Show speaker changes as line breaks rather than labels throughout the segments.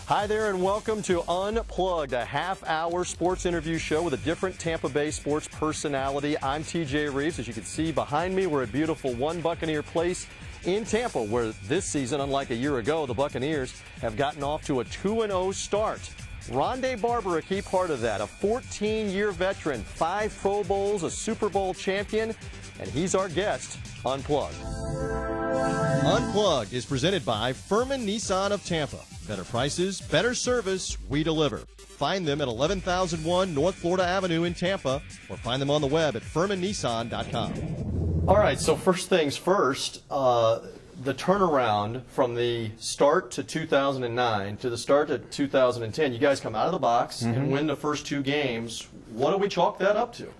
Hi there and welcome to Unplugged, a half-hour sports interview show with a different Tampa Bay sports personality. I'm TJ Reeves. As you can see behind me, we're at beautiful One Buccaneer Place in Tampa, where this season, unlike a year ago, the Buccaneers have gotten off to a 2-0 start. Rondé Barber, a key part of that, a 14-year veteran, 5 Pro Bowls, a Super Bowl champion, and he's our guest, Unplugged. Unplugged is presented by Furman Nissan of Tampa. Better prices, better service, we deliver. Find them at 11,001 North Florida Avenue in Tampa, or find them on the web at furmannissan.com. All right, so first things first, the turnaround from the start to 2009 to the start to 2010, you guys come out of the box and win the first 2 games. What do we chalk that up to?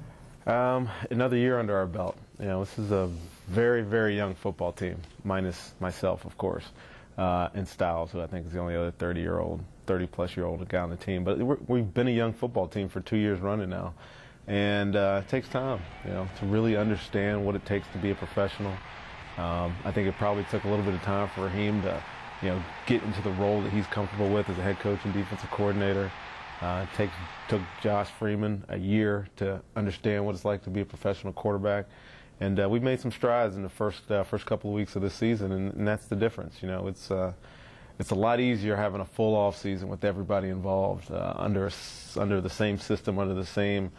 Another year under our belt. You know, this is a very, very young football team, minus myself, of course, and Styles, who I think is the only other 30-plus-year-old guy on the team. But we've been a young football team for 2 years running now, and it takes time, you know, to really understand what it takes to be a professional. I think it probably took a little bit of time for Raheem to, you know, get into the role that he's comfortable with as a head coach and defensive coordinator. Took Josh Freeman a year to understand what it's like to be a professional quarterback, and we've made some strides in the first couple of weeks of this season, and that's the difference. You know, it's a lot easier having a full off season with everybody involved under the same system, under the same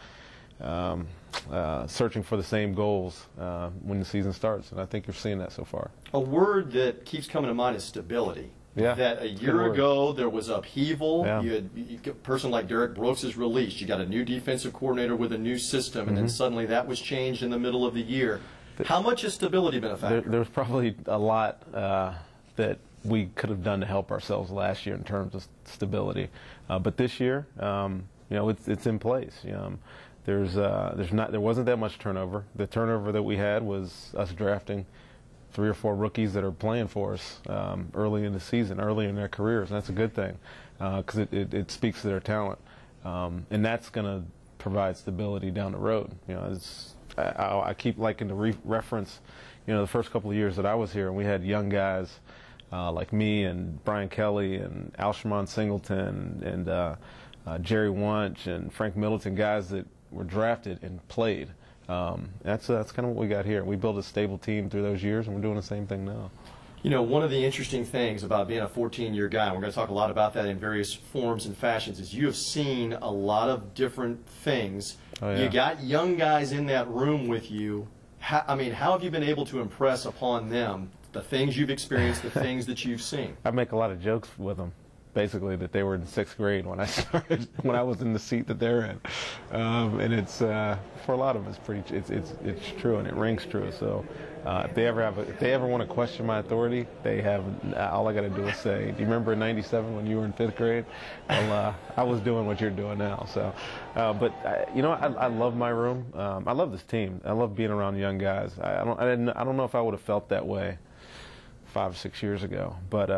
searching for the same goals when the season starts, and I think you're seeing that so far.
A word that keeps coming to mind is stability.
Yeah,
that a year ago there was upheaval.
Yeah.
You had a person like Derek Brooks is released. You got a new defensive coordinator with a new system, and then suddenly that was changed in the middle of the year. How much has stability been a factor?
There's probably a lot that we could have done to help ourselves last year in terms of stability, but this year, you know, it's in place. There wasn't that much turnover. The turnover that we had was us drafting 3 or 4 rookies that are playing for us early in the season, early in their careers, and that's a good thing because it speaks to their talent, and that's going to provide stability down the road. You know, I keep liking to reference, you know, the first couple of years that I was here, and we had young guys like me and Brian Kelly and Alshimon Singleton and Jerry Wunsch and Frank Middleton, guys that were drafted and played. That's kind of what we got here. We built a stable team through those years, and we're doing the same thing now.
You know, one of the interesting things about being a 14-year guy, and we're going to talk a lot about that in various forms and fashions, is you have seen a lot of different things. Oh, yeah. You got young guys in that room with you. How have you been able to impress upon them the things you've experienced, the things that you've seen?
I make a lot of jokes with them. Basically, that they were in 6th grade when I started, when I was in the seat that they're in, and it's for a lot of us it's true, and it rings true. So if they ever want to question my authority, they have all I got to do is say, "Do you remember in '97 when you were in 5th grade?" Well, I was doing what you're doing now. So, but you know, I love my room. I love this team. I love being around young guys. I don't know if I would have felt that way 5 or 6 years ago, but.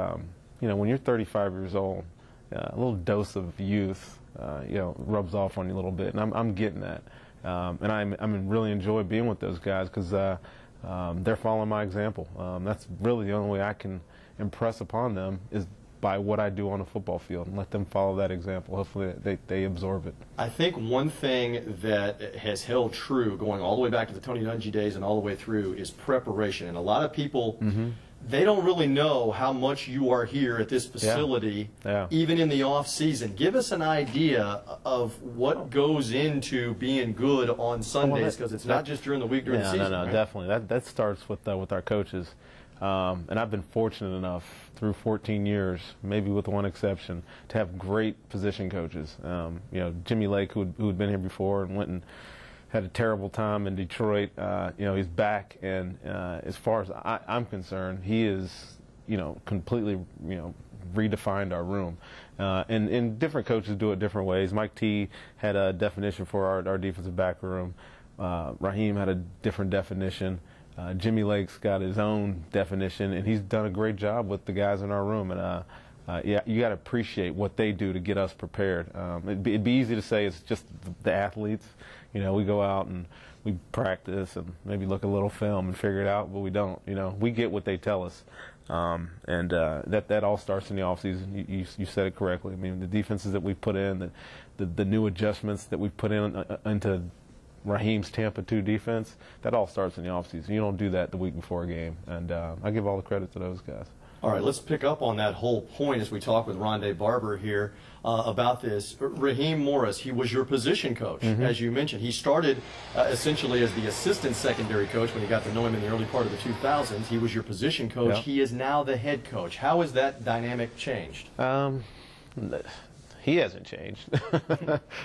You know, when you're 35 years old, a little dose of youth, you know, rubs off on you a little bit, and I'm getting that. And I really enjoy being with those guys because they're following my example. That's really the only way I can impress upon them is by what I do on a football field, and let them follow that example. Hopefully they absorb it. I
think one thing that has held true going all the way back to the Tony Dungy days and all the way through is preparation. And a lot of people, they don't really know how much you are here at this facility, even in the off season. Give us an idea of what goes into being good on Sundays, because it's not just during the week, during the season.
No, definitely. That starts with our coaches. And I've been fortunate enough through 14 years, maybe with one exception, to have great position coaches. You know, Jimmy Lake, who had been here before and went and had a terrible time in Detroit. You know, he's back, and as far as I'm concerned, he is, you know, completely, you know, redefined our room. And different coaches do it different ways. Mike T had a definition for our defensive back room. Raheem had a different definition. Jimmy Lake's got his own definition, and he's done a great job with the guys in our room. And yeah, you got to appreciate what they do to get us prepared. It'd be easy to say it's just the athletes. You know, we go out and we practice and maybe look a little film and figure it out, but we don't. You know, we get what they tell us. That all starts in the offseason. You said it correctly. I mean, the defenses that we've put in, the new adjustments that we've put in into Raheem's Tampa 2 defense, that all starts in the offseason. You don't do that the week before a game, and I give all the credit to those guys.
All right, let's pick up on that whole point as we talk with Rondé Barber here about this. Raheem Morris, he was your position coach, as you mentioned. He started essentially as the assistant secondary coach when you got to know him in the early part of the 2000s. He was your position coach. Yeah. He is now the head coach. How has that dynamic changed?
He hasn't changed.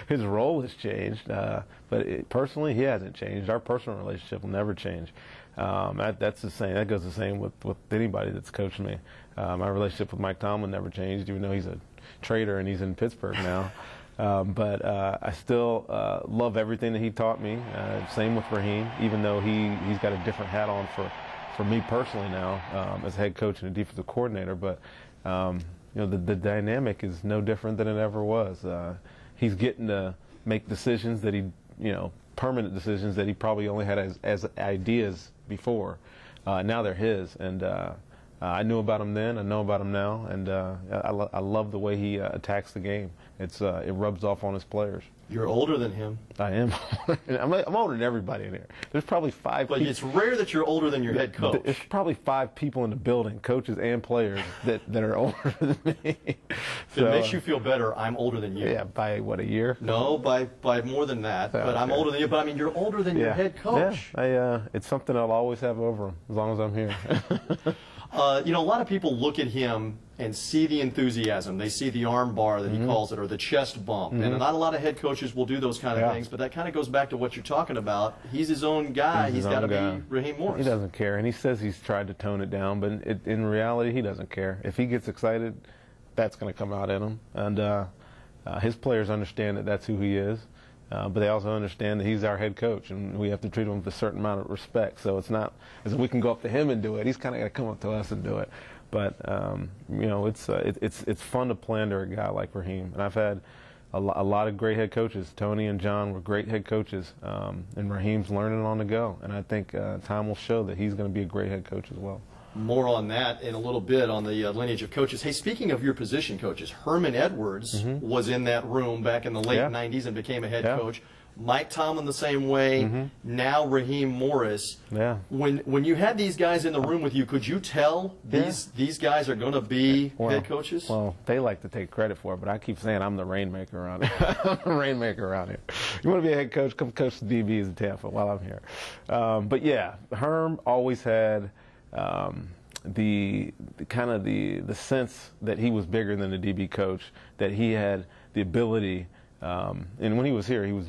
His role has changed, but personally, he hasn't changed. Our personal relationship will never change. That's the same. That goes the same with anybody that's coached me. My relationship with Mike Tomlin never changed, even though he's a traitor and he's in Pittsburgh now. But I still love everything that he taught me. Same with Raheem, even though he's got a different hat on for me personally now as head coach and a defensive coordinator. But you know, the dynamic is no different than it ever was. He's getting to make decisions that permanent decisions that he probably only had as ideas before. Now they're his, and I knew about him then, I know about him now, and I love the way he attacks the game. It rubs off on his players.
You're older than him.
I am. I'm older than everybody in here. There's probably 5
But
people.
it's rare that you're older than your head coach.
There's probably 5 people in the building, coaches and players, that are older than me.
If it makes you feel better, I'm older than you.
Yeah, by what, a year?
No, by more than that. But I'm older than you. But I mean, you're older than your head coach.
Yeah, it's something I'll always have over him as long as I'm here.
You know, a lot of people look at him and see the enthusiasm. They see the arm bar that he calls it, or the chest bump. And not a lot of head coaches will do those kind of things, but that kind of goes back to what you're talking about. He's his own guy. He's got to be Raheem Morris.
He doesn't care, and he says he's tried to tone it down, but in reality, he doesn't care. If he gets excited, that's going to come out in him. And his players understand that that's who he is. But they also understand that he's our head coach, and we have to treat him with a certain amount of respect. So it's not as if we can go up to him and do it. He's kind of got to come up to us and do it. But you know, it's fun to play under a guy like Raheem. And I've had a lot of great head coaches. Tony and John were great head coaches, and Raheem's learning on the go. And I think time will show that he's going to be a great head coach as well.
More on that in a little bit on the lineage of coaches. Hey, speaking of your position coaches, Herman Edwards was in that room back in the late 90s and became a head coach. Mike Tomlin the same way. Now Raheem Morris. When you had these guys in the room with you, could you tell these guys are going to be head coaches?
Well, they like to take credit for it, but I keep saying I'm the rainmaker around here. I'm the rainmaker around here. You want to be a head coach? Come coach the DBs in Tampa while I'm here. But yeah, Herm always had the sense that he was bigger than the DB coach, that he had the ability, and when he was here, he was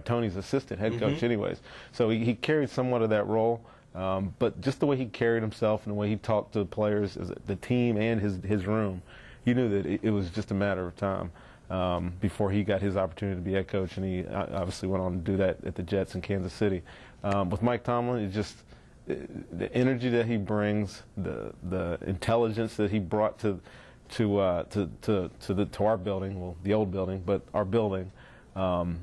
Tony's assistant head coach anyways. So he carried somewhat of that role, but just the way he carried himself and the way he talked to the players, the team and his room, you knew that it was just a matter of time before he got his opportunity to be head coach, and he obviously went on to do that at the Jets in Kansas City. With Mike Tomlin, it's just the energy that he brings, the intelligence that he brought to our building, well, the old building, but our building, and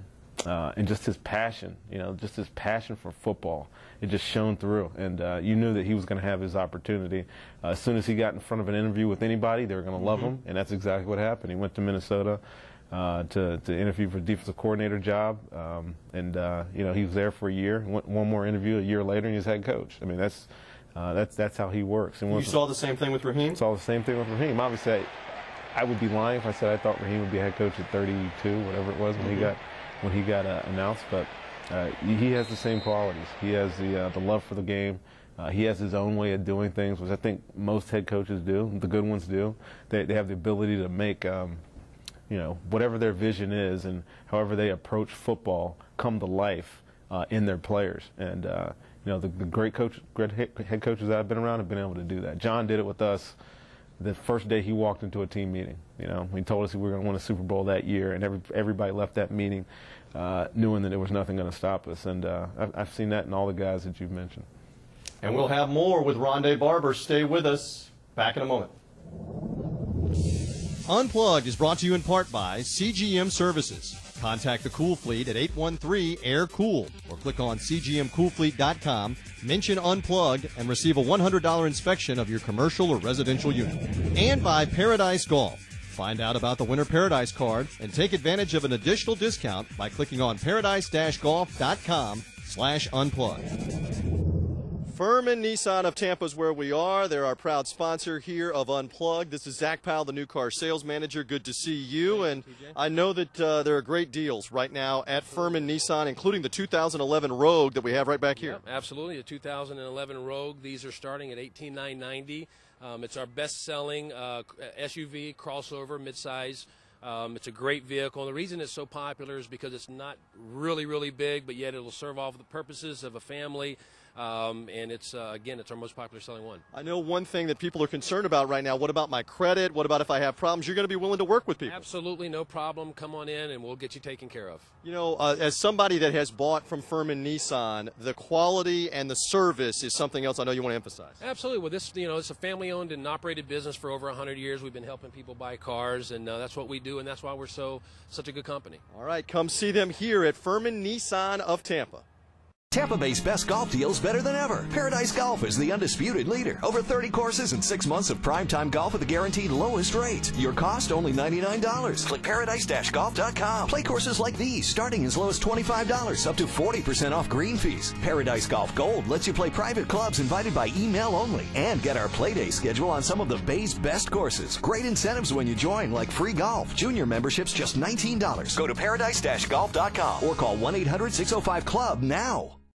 just his passion, just his passion for football. It just shone through, and you knew that he was going to have his opportunity. As soon as he got in front of an interview with anybody, they were going to love him, and that's exactly what happened. He went to Minnesota to interview for the defensive coordinator job, and he was there for a year. Went one more interview a year later, and he's head coach. I mean, that's how he works. And
you saw the same thing with Raheem?
Saw the same thing with Raheem. Obviously, I would be lying if I said I thought Raheem would be a head coach at 32, whatever it was when he got announced. But he has the same qualities. He has the love for the game. He has his own way of doing things, which I think most head coaches do. The good ones do. They have the ability to make whatever their vision is and however they approach football come to life in their players. And the great head coaches that I've been around have been able to do that. John did it with us the first day he walked into a team meeting. He told us we were going to win a Super Bowl that year, and everybody left that meeting knowing that there was nothing going to stop us. And I've seen that in all the guys that you've mentioned.
And we'll have more with Rondé Barber. Stay with us. Back in a moment. Unplugged is brought to you in part by CGM Services. Contact the Cool Fleet at 813-AIR-COOL or click on cgmcoolfleet.com Mention Unplugged and receive a $100 inspection of your commercial or residential unit. And by Paradise Golf. Find out about the Winter Paradise card and take advantage of an additional discount by clicking on paradise-golf.com/unplugged. Furman Nissan of Tampa is where we are. They're our proud sponsor here of Unplugged. This is Zach Powell, the new car sales manager. Good to see you. And I know that there are great deals right now at Furman Nissan, including the 2011 Rogue that we have right back here.
Yep, absolutely, the 2011 Rogue. These are starting at $18,990. It's our best-selling SUV, crossover, midsize. It's a great vehicle. And the reason it's so popular is because it's not really, really big, but yet it'll serve all the purposes of a family. And it's, again, it's our most popular selling one.
I know one thing that people are concerned about right now. What about my credit? What about if I have problems? You're going to be willing to work with people.
Absolutely, no problem. Come on in and we'll get you taken care of.
You know, as somebody that has bought from Furman Nissan, the quality and the service is something else I know you want to emphasize.
Absolutely. Well, this, you know, it's a family-owned and operated business for over 100 years. We've been helping people buy cars, and that's what we do, and that's why we're such a good company.
All right, come see them here at Furman Nissan of Tampa.
Tampa Bay's best golf deals better than ever. Paradise Golf is the undisputed leader. Over 30 courses and 6 months of primetime golf at the guaranteed lowest rates. Your cost only $99. Click paradise-golf.com. Play courses like these, starting as low as $25, up to 40% off green fees. Paradise Golf Gold lets you play private clubs invited by email only. And get our Playday schedule on some of the Bay's best courses. Great incentives when you join, like free golf. Junior memberships just $19. Go to paradise-golf.com or call 1-800-605-CLUB now.